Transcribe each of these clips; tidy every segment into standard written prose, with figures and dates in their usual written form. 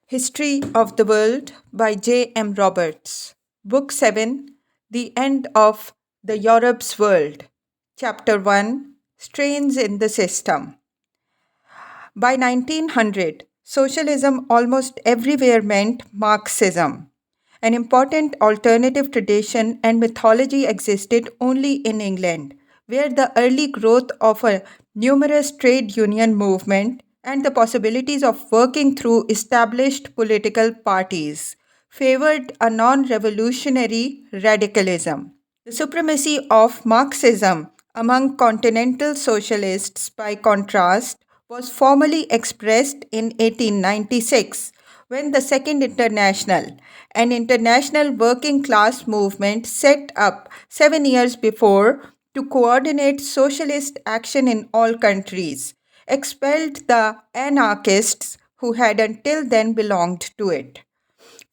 History of the World by J. M. Roberts. Book 7, The End of the Europe's World. Chapter 1, Strains in the System. By 1900, socialism almost everywhere meant Marxism. An important alternative tradition and mythology existed only in England, where the early growth of a numerous trade union movement and the possibilities of working through established political parties favored a non revolutionary radicalism. The supremacy of Marxism among continental socialists, by contrast, was formally expressed in 1896 when the Second International, an international working class movement set up 7 years before to coordinate socialist action in all countries, expelled the anarchists who had until then belonged to it.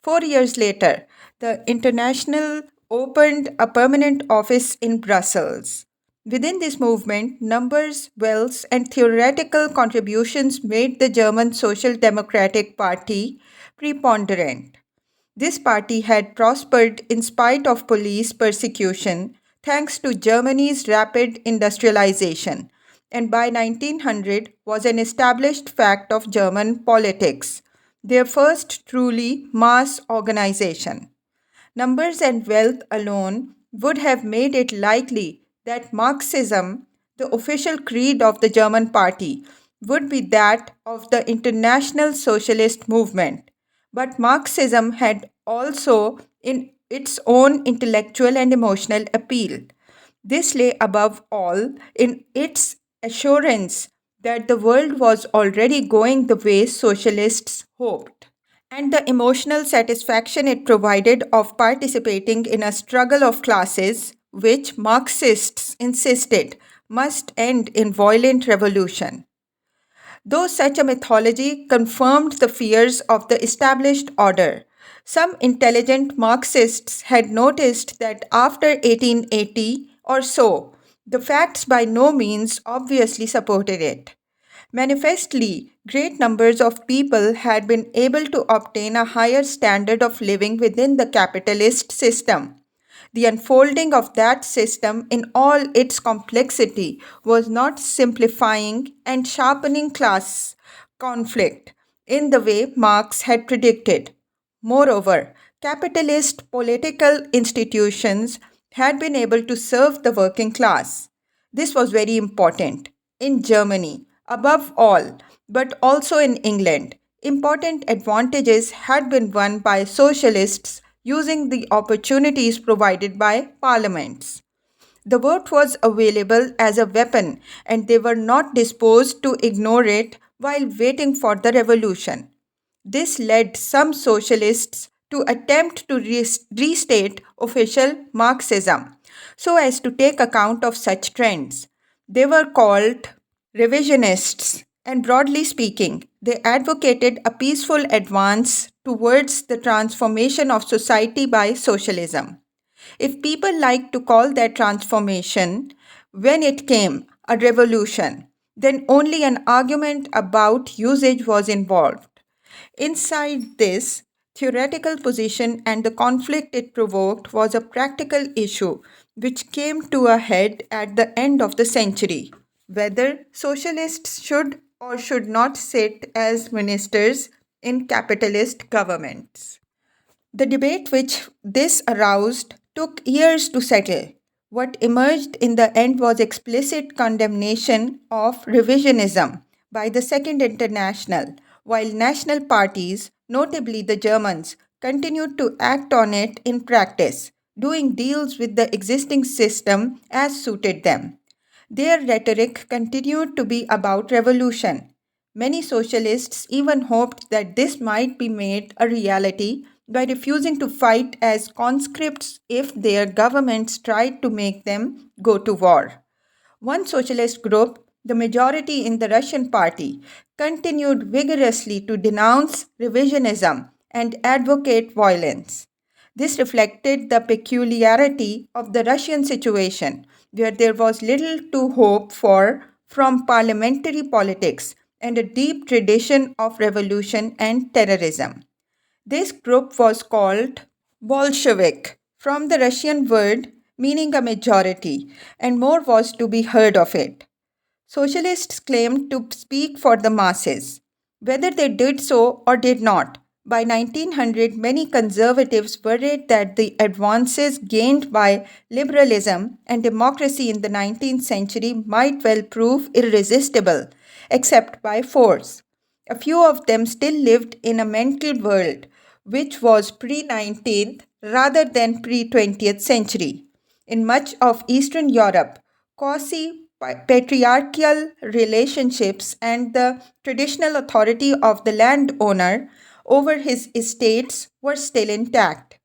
4 years later, the International opened a permanent office in Brussels. Within this movement, numbers, wealth, and theoretical contributions made the German Social Democratic Party preponderant. This party had prospered in spite of police persecution thanks to Germany's rapid industrialization, and by 1900 was an established fact of German politics, their first truly mass organization. Numbers and wealth alone would have made it likely that Marxism, the official creed of the German party, would be that of the international socialist movement. But Marxism had also in its own intellectual and emotional appeal. This lay above all in its assurance that the world was already going the way socialists hoped, and the emotional satisfaction it provided of participating in a struggle of classes which Marxists insisted must end in violent revolution. Though such a mythology confirmed the fears of the established order, some intelligent Marxists had noticed that after 1880 or so, the facts by no means obviously supported it. Manifestly, great numbers of people had been able to obtain a higher standard of living within the capitalist system. The unfolding of that system in all its complexity was not simplifying and sharpening class conflict in the way Marx had predicted. Moreover, capitalist political institutions had been able to serve the working class. This was very important. In Germany, above all, but also in England, important advantages had been won by socialists using the opportunities provided by parliaments. The vote was available as a weapon, and they were not disposed to ignore it while waiting for the revolution. This led some socialists to attempt to restate official Marxism so as to take account of such trends. They were called revisionists, and broadly speaking, they advocated a peaceful advance towards the transformation of society by socialism. If people liked to call that transformation, when it came, a revolution, then only an argument about usage was involved. Inside this theoretical position and the conflict it provoked was a practical issue which came to a head at the end of the century, whether socialists should or should not sit as ministers in capitalist governments. The debate which this aroused took years to settle. What emerged in the end was explicit condemnation of revisionism by the Second International, while national parties, notably the Germans, continued to act on it in practice, doing deals with the existing system as suited them. Their rhetoric continued to be about revolution. Many socialists even hoped that this might be made a reality by refusing to fight as conscripts if their governments tried to make them go to war. One socialist group, the majority in the Russian party, continued vigorously to denounce revisionism and advocate violence. This reflected the peculiarity of the Russian situation, where there was little to hope for from parliamentary politics and a deep tradition of revolution and terrorism. This group was called Bolshevik, from the Russian word meaning a majority, and more was to be heard of it. Socialists claimed to speak for the masses. Whether they did so or did not, by 1900 many conservatives worried that the advances gained by liberalism and democracy in the 19th century might well prove irresistible, except by force. A few of them still lived in a mental world which was pre 19th rather than pre 20th century. In much of Eastern Europe, quasi patriarchal relationships and the traditional authority of the landowner over his estates were still intact.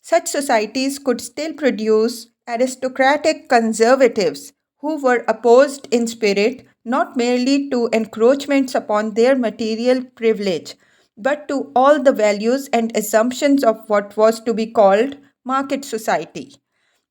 Such societies could still produce aristocratic conservatives who were opposed in spirit not merely to encroachments upon their material privilege, but to all the values and assumptions of what was to be called market society.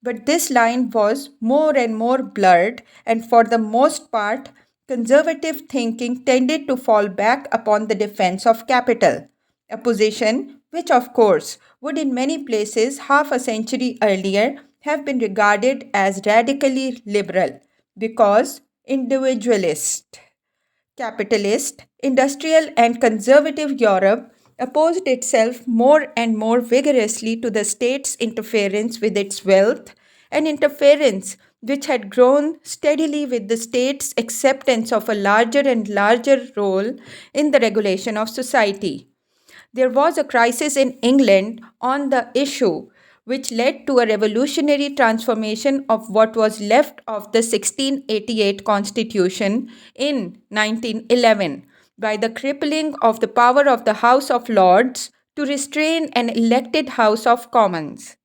But this line was more and more blurred, and for the most part, conservative thinking tended to fall back upon the defense of capital, a position which, of course, would in many places half a century earlier have been regarded as radically liberal because individualist. Capitalist, industrial, and conservative Europe opposed itself more and more vigorously to the state's interference with its wealth, an interference which had grown steadily with the state's acceptance of a larger and larger role in the regulation of society. There was a crisis in England on the issue, which led to a revolutionary transformation of what was left of the 1688 Constitution in 1911 by the crippling of the power of the House of Lords to restrain an elected House of Commons.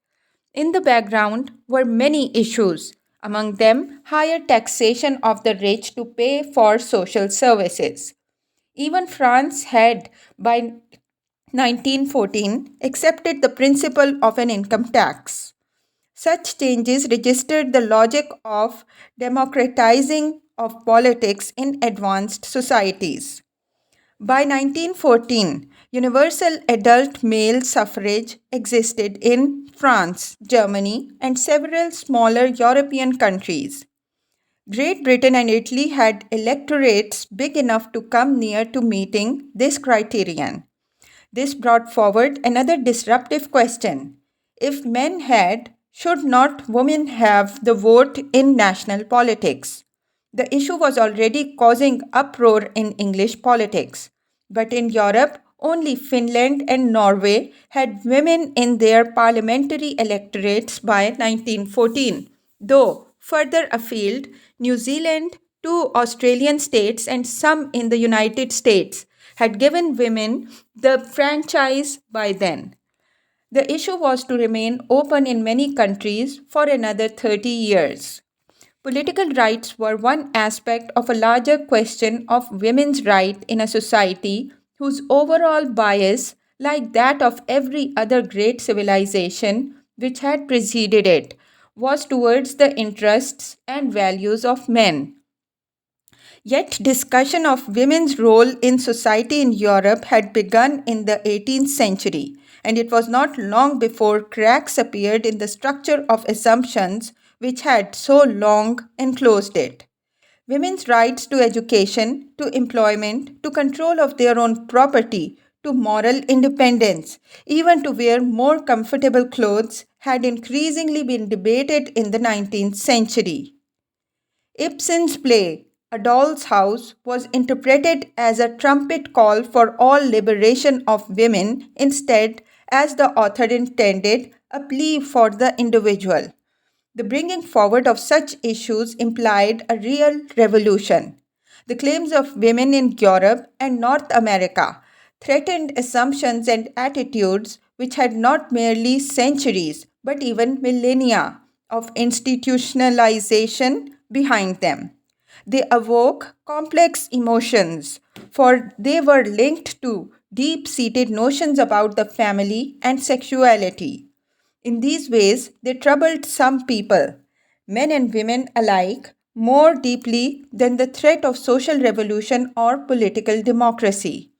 In the background were many issues, among them higher taxation of the rich to pay for social services. Even France had, by 1914, accepted the principle of an income tax. Such changes registered the logic of democratizing of politics in advanced societies. By 1914, universal adult male suffrage existed in France, Germany, and several smaller European countries. Great Britain and Italy had electorates big enough to come near to meeting this criterion. This brought forward another disruptive question. If men had, should not women have the vote in national politics? The issue was already causing uproar in English politics. But in Europe, only Finland and Norway had women in their parliamentary electorates by 1914, though further afield, New Zealand, two Australian states, and some in the United States had given women the franchise by then. The issue was to remain open in many countries for another 30 years. Political rights were one aspect of a larger question of women's right in a society whose overall bias, like that of every other great civilization which had preceded it, was towards the interests and values of men. Yet, discussion of women's role in society in Europe had begun in the 18th century, and it was not long before cracks appeared in the structure of assumptions which had so long enclosed it. Women's rights to education, to employment, to control of their own property, to moral independence, even to wear more comfortable clothes, had increasingly been debated in the 19th century. Ibsen's play, A Doll's House, was interpreted as a trumpet call for all liberation of women, instead, as the author intended, a plea for the individual. The bringing forward of such issues implied a real revolution. The claims of women in Europe and North America threatened assumptions and attitudes which had not merely centuries but even millennia of institutionalization behind them. They awoke complex emotions, for they were linked to deep seated notions about the family and sexuality. In these ways, they troubled some people, men and women alike, more deeply than the threat of social revolution or political democracy.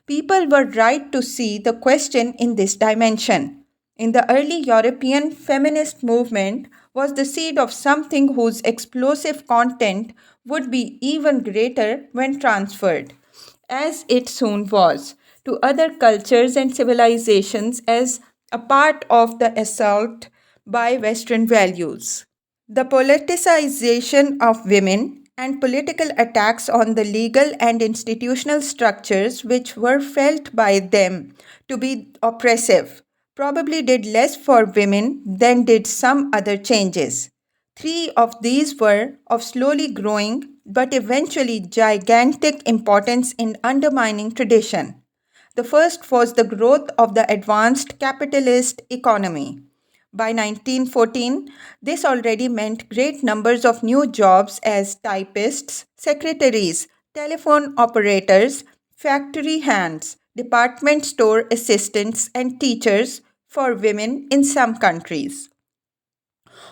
People were right to see the question in this dimension. In the early European feminist movement was the seed of something whose explosive content would be even greater when transferred, as it soon was, to other cultures and civilizations as a part of the assault by Western values. The politicization of women and political attacks on the legal and institutional structures which were felt by them to be oppressive probably did less for women than did some other changes. Three of these were of slowly growing but eventually gigantic importance in undermining tradition. The first was the growth of the advanced capitalist economy. By 1914, this already meant great numbers of new jobs as typists, secretaries, telephone operators, factory hands, department store assistants, and teachers for women in some countries.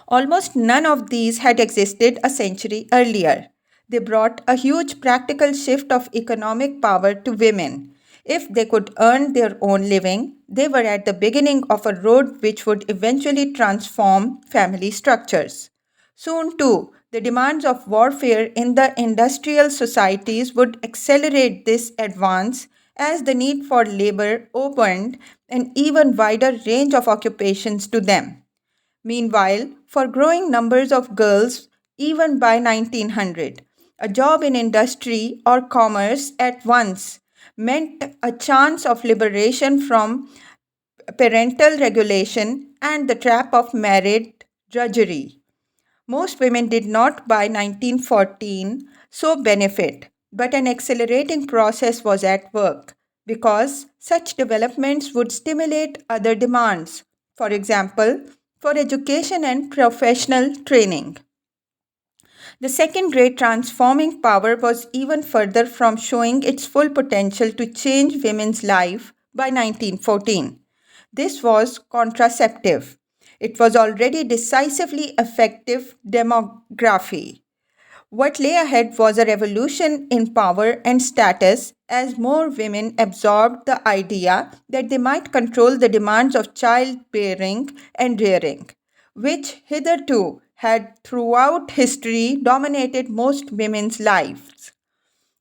Almost none of these had existed a century earlier. They brought a huge practical shift of economic power to women. If they could earn their own living, they were at the beginning of a road which would eventually transform family structures. Soon, too, the demands of warfare in the industrial societies would accelerate this advance as the need for labor opened an even wider range of occupations to them. Meanwhile, for growing numbers of girls, even by 1900, a job in industry or commerce at once meant a chance of liberation from parental regulation and the trap of married drudgery. Most women did not by 1914 so benefit, but an accelerating process was at work because such developments would stimulate other demands, for example, for education and professional training. The second great transforming power was even further from showing its full potential to change women's life by 1914. This was contraceptive. It was already decisively effective demography. What lay ahead was a revolution in power and status as more women absorbed the idea that they might control the demands of childbearing and rearing, which hitherto had throughout history dominated most women's lives.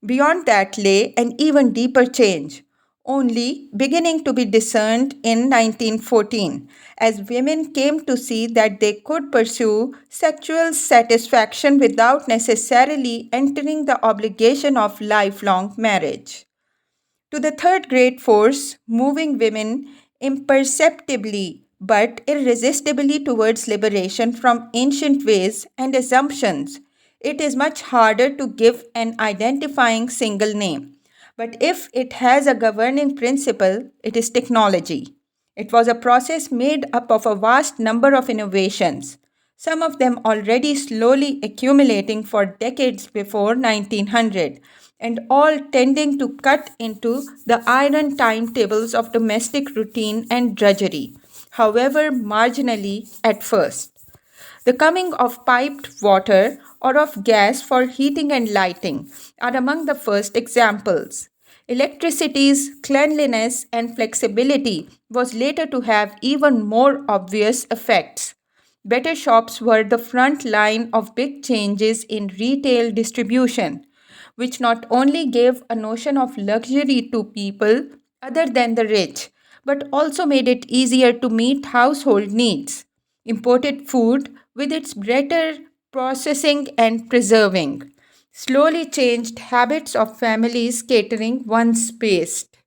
Beyond that lay an even deeper change, only beginning to be discerned in 1914, as women came to see that they could pursue sexual satisfaction without necessarily entering the obligation of lifelong marriage. To the third great force, moving women imperceptibly but irresistibly towards liberation from ancient ways and assumptions, it is much harder to give an identifying single name. But if it has a governing principle, it is technology. It was a process made up of a vast number of innovations, some of them already slowly accumulating for decades before 1900, and all tending to cut into the iron timetables of domestic routine and drudgery, however marginally at first. The coming of piped water or of gas for heating and lighting are among the first examples. Electricity's cleanliness and flexibility was later to have even more obvious effects. Better shops were the front line of big changes in retail distribution, which not only gave a notion of luxury to people other than the rich, but also made it easier to meet household needs. Imported food, with its better processing and preserving, slowly changed habits of families catering once based,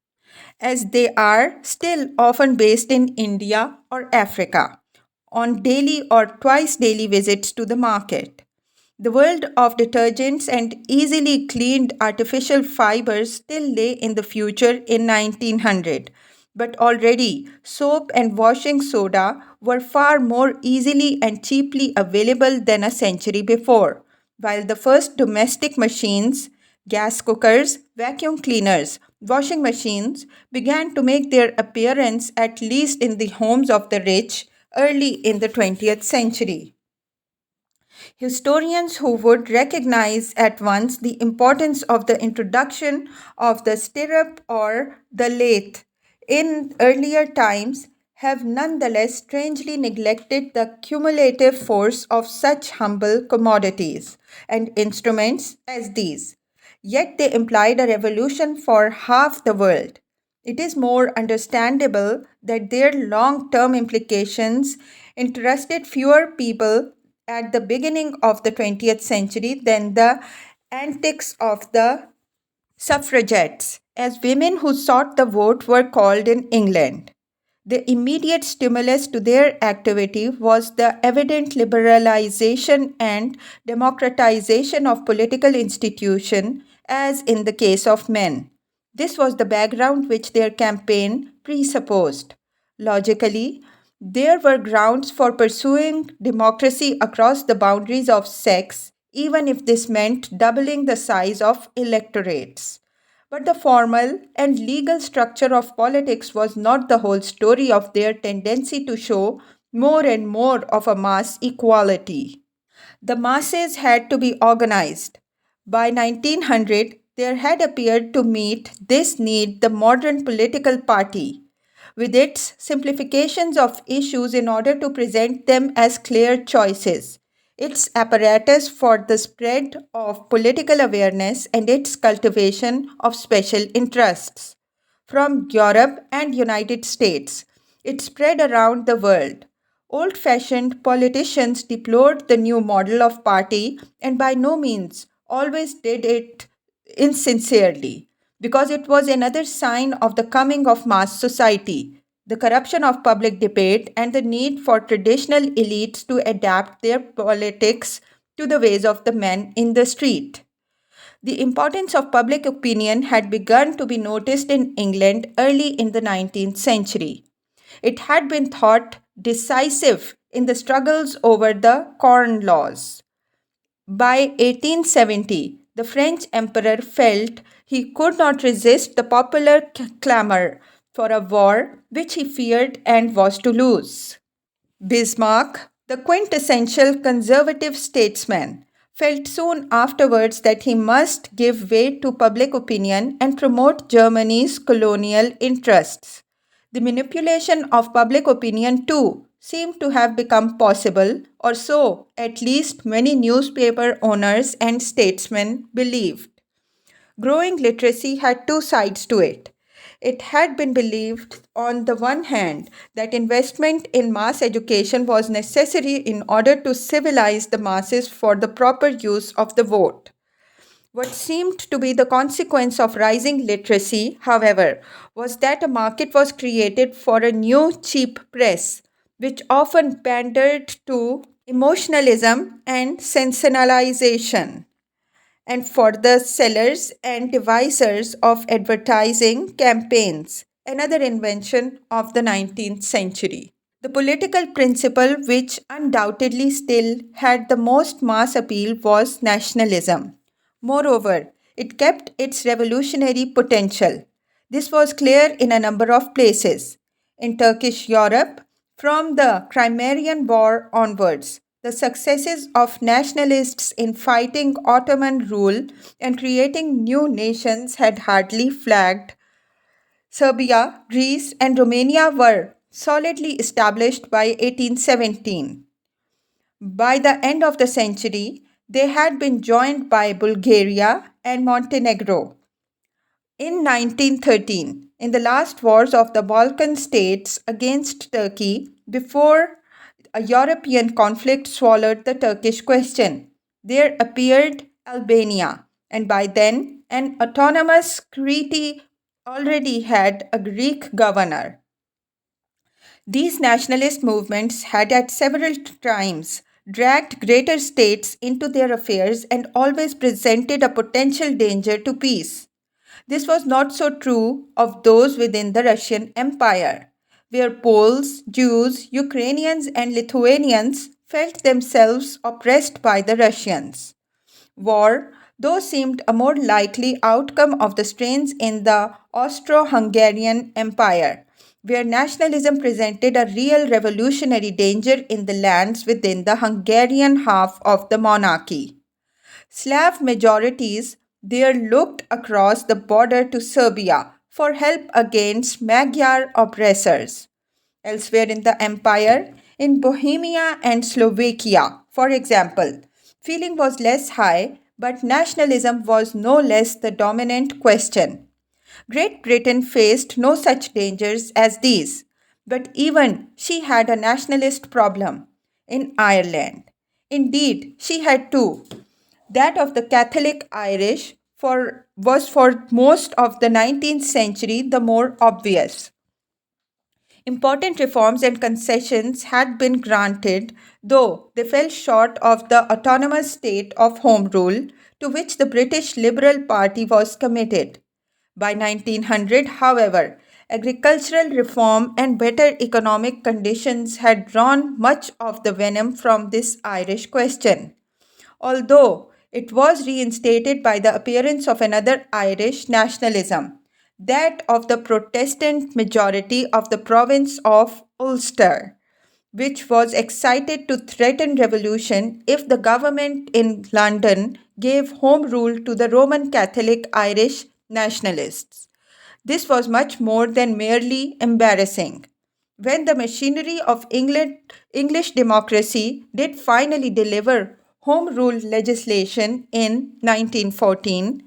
as they are still often based in India or Africa, on daily or twice daily visits to the market. The world of detergents and easily cleaned artificial fibers still lay in the future in 1900, but already soap and washing soda were far more easily and cheaply available than a century before, while the first domestic machines, gas cookers, vacuum cleaners, washing machines began to make their appearance at least in the homes of the rich early in the 20th century. Historians who would recognize at once the importance of the introduction of the stirrup or the lathe in earlier times have nonetheless strangely neglected the cumulative force of such humble commodities and instruments as these. Yet they implied a revolution for half the world. It is more understandable that their long term implications interested fewer people at the beginning of the 20th century than the antics of the suffragettes, as women who sought the vote were called in England. The immediate stimulus to their activity was the evident liberalization and democratization of political institutions, as in the case of men. This was the background which their campaign presupposed. Logically, there were grounds for pursuing democracy across the boundaries of sex, even if this meant doubling the size of electorates. But the formal and legal structure of politics was not the whole story of their tendency to show more and more of a mass equality. The masses had to be organized. By 1900, there had appeared to meet this need the modern political party, with its simplifications of issues in order to present them as clear choices, its apparatus for the spread of political awareness, and its cultivation of special interests. From Europe and United States, it spread around the world. Old fashioned politicians deplored the new model of party and by no means always did it insincerely, because it was another sign of the coming of mass society, the corruption of public debate, and the need for traditional elites to adapt their politics to the ways of the men in the street. The importance of public opinion had begun to be noticed in England early in the 19th century. It had been thought decisive in the struggles over the Corn Laws. By 1870, the French emperor felt he could not resist the popular clamor for a war which he feared and was to lose. Bismarck, the quintessential conservative statesman, felt soon afterwards that he must give way to public opinion and promote Germany's colonial interests. The manipulation of public opinion, too, seemed to have become possible, or so at least many newspaper owners and statesmen believed. Growing literacy had two sides to it. It had been believed, on the one hand, that investment in mass education was necessary in order to civilize the masses for the proper use of the vote. What seemed to be the consequence of rising literacy, however, was that a market was created for a new cheap press, which often pandered to emotionalism and sensationalization, and for the sellers and devisers of advertising campaigns, another invention of the 19th century. The political principle which undoubtedly still had the most mass appeal was nationalism. Moreover, it kept its revolutionary potential. This was clear in a number of places. In Turkish Europe, from the Crimean War onwards, the successes of nationalists in fighting Ottoman rule and creating new nations had hardly flagged. Serbia, Greece, and Romania were solidly established by 1817. By the end of the century, they had been joined by Bulgaria and Montenegro. In 1913, in the last wars of the Balkan states against Turkey, before a European conflict swallowed the Turkish question, there appeared Albania, and by then an autonomous Crete already had a Greek governor. These nationalist movements had at several times dragged greater states into their affairs and always presented a potential danger to peace. This was not so true of those within the Russian Empire, where Poles, Jews, Ukrainians, and Lithuanians felt themselves oppressed by the Russians. War, though seemed a more likely outcome of the strains in the Austro Hungarian Empire, where nationalism presented a real revolutionary danger in the lands within the Hungarian half of the monarchy. Slav majorities there looked across the border to Serbia for help against Magyar oppressors. Elsewhere in the empire, in Bohemia and Slovakia, for example, feeling was less high, but nationalism was no less the dominant question. Great Britain faced no such dangers as these, but even she had a nationalist problem in Ireland. Indeed, she had two. That of the Catholic Irish was for most of the 19th century the more obvious. Important reforms and concessions had been granted, though they fell short of the autonomous state of Home Rule to which the British Liberal Party was committed. By 1900, however, agricultural reform and better economic conditions had drawn much of the venom from this Irish question, although it was reinstated by the appearance of another Irish nationalism, that of the Protestant majority of the province of Ulster, which was excited to threaten revolution if the government in London gave home rule to the Roman Catholic Irish nationalists. This was much more than merely embarrassing. When the machinery of English democracy did finally deliver Home Rule legislation in 1914,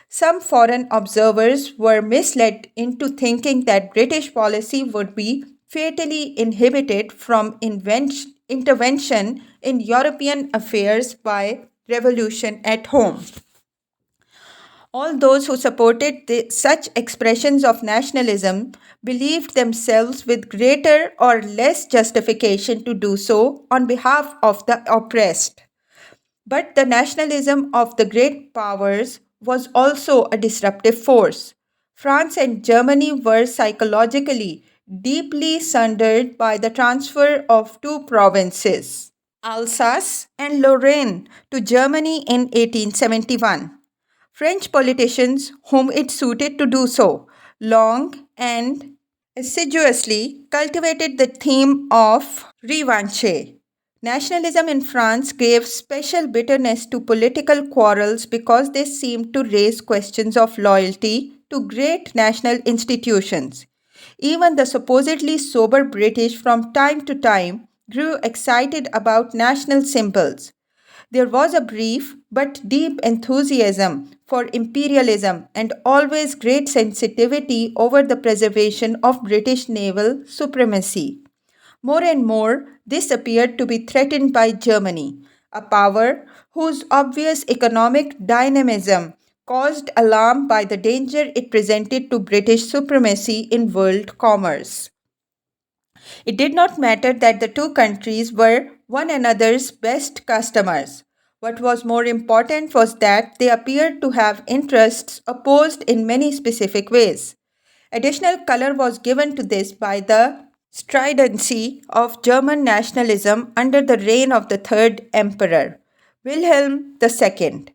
some foreign observers were misled into thinking that British policy would be fatally inhibited from intervention in European affairs by revolution at home. All those who supported such expressions of nationalism believed themselves with greater or less justification to do so on behalf of the oppressed. But the nationalism of the great powers was also a disruptive force. France and Germany were psychologically deeply sundered by the transfer of two provinces, Alsace and Lorraine, to Germany in 1871. French politicians, whom it suited to do so, long and assiduously cultivated the theme of revanche. Nationalism in France gave special bitterness to political quarrels because they seemed to raise questions of loyalty to great national institutions. Even the supposedly sober British from time to time grew excited about national symbols. There was a brief but deep enthusiasm for imperialism and always great sensitivity over the preservation of British naval supremacy. More and more, this appeared to be threatened by Germany, a power whose obvious economic dynamism caused alarm by the danger it presented to British supremacy in world commerce. It did not matter that the two countries were one another's best customers. What was more important was that they appeared to have interests opposed in many specific ways. Additional color was given to this by the stridency of German nationalism under the reign of the third emperor, Wilhelm II.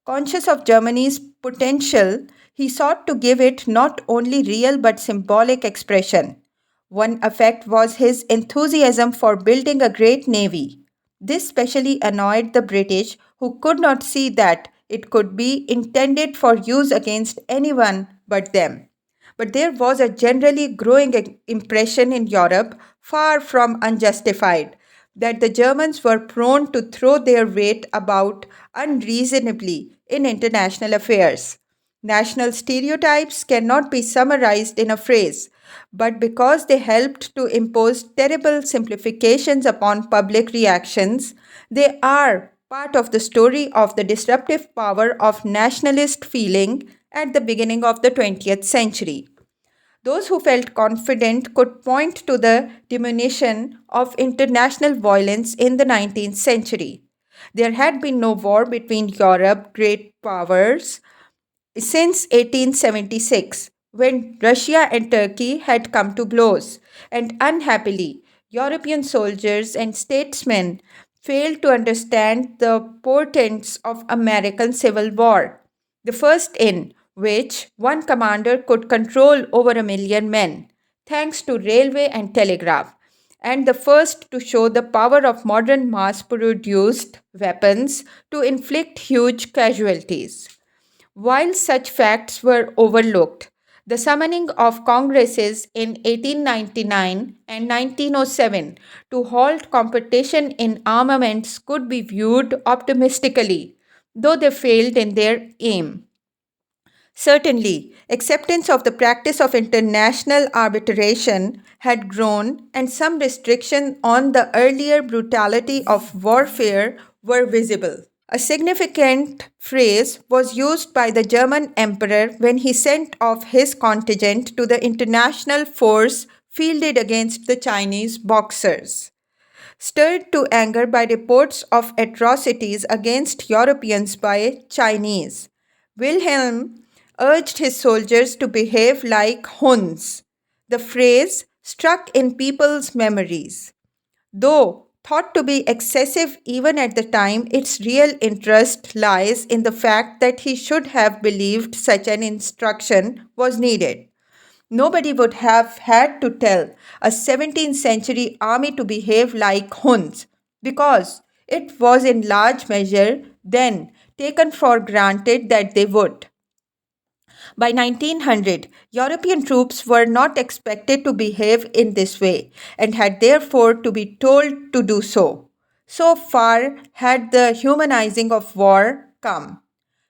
Conscious of Germany's potential, he sought to give it not only real but symbolic expression. One effect was his enthusiasm for building a great navy. This specially annoyed the British, who could not see that it could be intended for use against anyone but them. But there was a generally growing impression in Europe, far from unjustified, that the Germans were prone to throw their weight about unreasonably in international affairs. National stereotypes cannot be summarized in a phrase, but because they helped to impose terrible simplifications upon public reactions, they are part of the story of the disruptive power of nationalist feeling at the beginning of the 20th century. Those who felt confident could point to the diminution of international violence in the 19th century. There had been no war between Europe great powers since 1876, when Russia and Turkey had come to blows, and unhappily, European soldiers and statesmen failed to understand the portents of American Civil War, the first in which one commander could control over a million men. thanks to railway and telegraph, and the first to show the power of modern mass produced weapons to inflict huge casualties. While such facts were overlooked, the summoning of Congresses in 1899 and 1907 to halt competition in armaments could be viewed optimistically, though they failed in their aim. Certainly, acceptance of the practice of international arbitration had grown, and some restriction on the earlier brutality of warfare were visible. A significant phrase was used by the German emperor when he sent off his contingent to the international force fielded against the Chinese Boxers. Stirred to anger by reports of atrocities against Europeans by Chinese, Wilhelm urged his soldiers to behave like Huns. The phrase struck in people's memories. Though thought to be excessive even at the time, its real interest lies in the fact that he should have believed such an instruction was needed. Nobody would have had to tell a 17th century army to behave like Huns because it was in large measure then taken for granted that they would. By 1900, European troops were not expected to behave in this way and had therefore to be told to do so. So far had the humanizing of war come.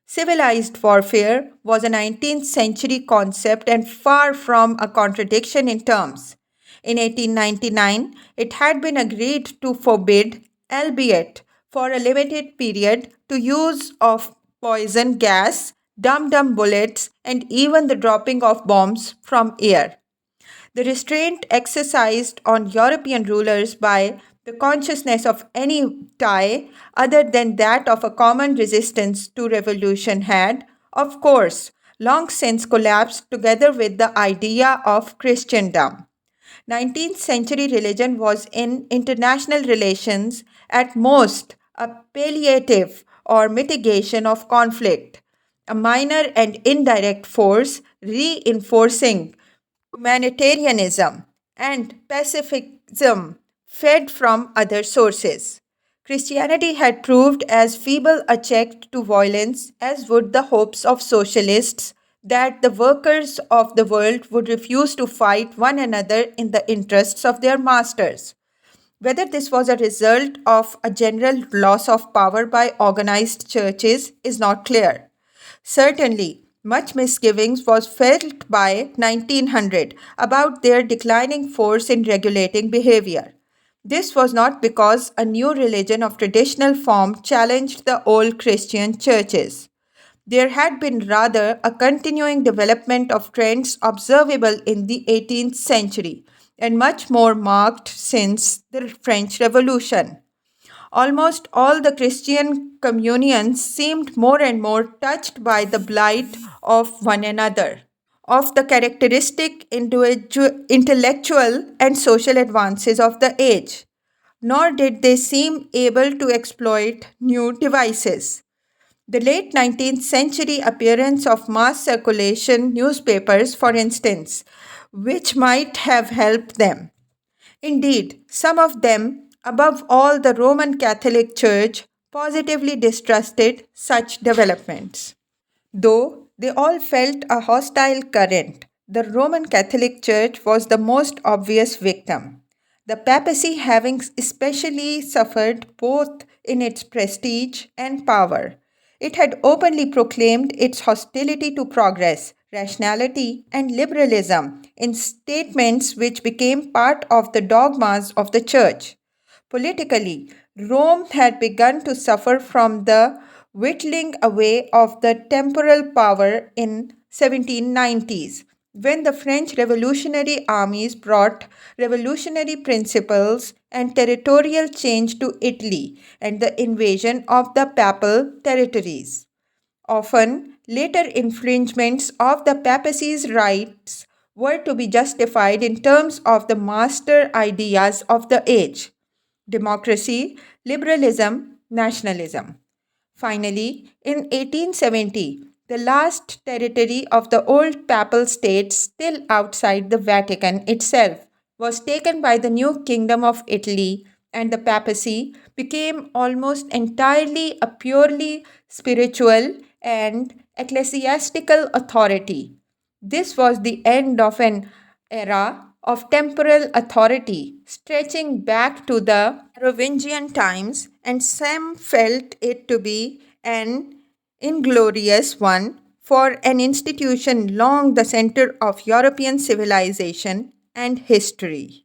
Civilized warfare was a 19th century concept and far from a contradiction in terms. In 1899, it had been agreed to forbid, albeit for a limited period, the use of poison gas, dum-dum bullets, and even the dropping of bombs from air. The restraint exercised on European rulers by the consciousness of any tie other than that of a common resistance to revolution had, of course, long since collapsed together with the idea of Christendom. 19th century religion was in international relations at most a palliative or mitigation of conflict, a minor and indirect force reinforcing humanitarianism and pacifism fed from other sources. Christianity had proved as feeble a check to violence as would the hopes of socialists that the workers of the world would refuse to fight one another in the interests of their masters. Whether this was a result of a general loss of power by organized churches is not clear. Certainly, much misgivings was felt by 1900 about their declining force in regulating behavior. This was not because a new religion of traditional form challenged the old Christian churches. There had been rather a continuing development of trends observable in the 18th century and much more marked since the French Revolution. Almost all the Christian communions seemed more and more touched by the blight of one another, of the characteristic intellectual and social advances of the age, nor did they seem able to exploit new devices. The late 19th century appearance of mass circulation newspapers, for instance, which might have helped them. Indeed, some of them, above all the Roman Catholic Church, positively distrusted such developments. Though they all felt a hostile current, the Roman Catholic Church was the most obvious victim. The papacy having especially suffered both in its prestige and power. It had openly proclaimed its hostility to progress, rationality, and liberalism in statements which became part of the dogmas of the Church. Politically, Rome had begun to suffer from the whittling away of the temporal power in 1790s when the French revolutionary armies brought revolutionary principles and territorial change to Italy and the invasion of the papal territories. Often, later infringements of the papacy's rights were to be justified in terms of the master ideas of the age: democracy, liberalism, nationalism. Finally, in 1870, the last territory of the old papal states still outside the Vatican itself, was taken by the new Kingdom of Italy, and the papacy became almost entirely a purely spiritual and ecclesiastical authority. This was the end of an era of temporal authority stretching back to the Merovingian times, and some felt it to be an inglorious one for an institution long the center of European civilization and history.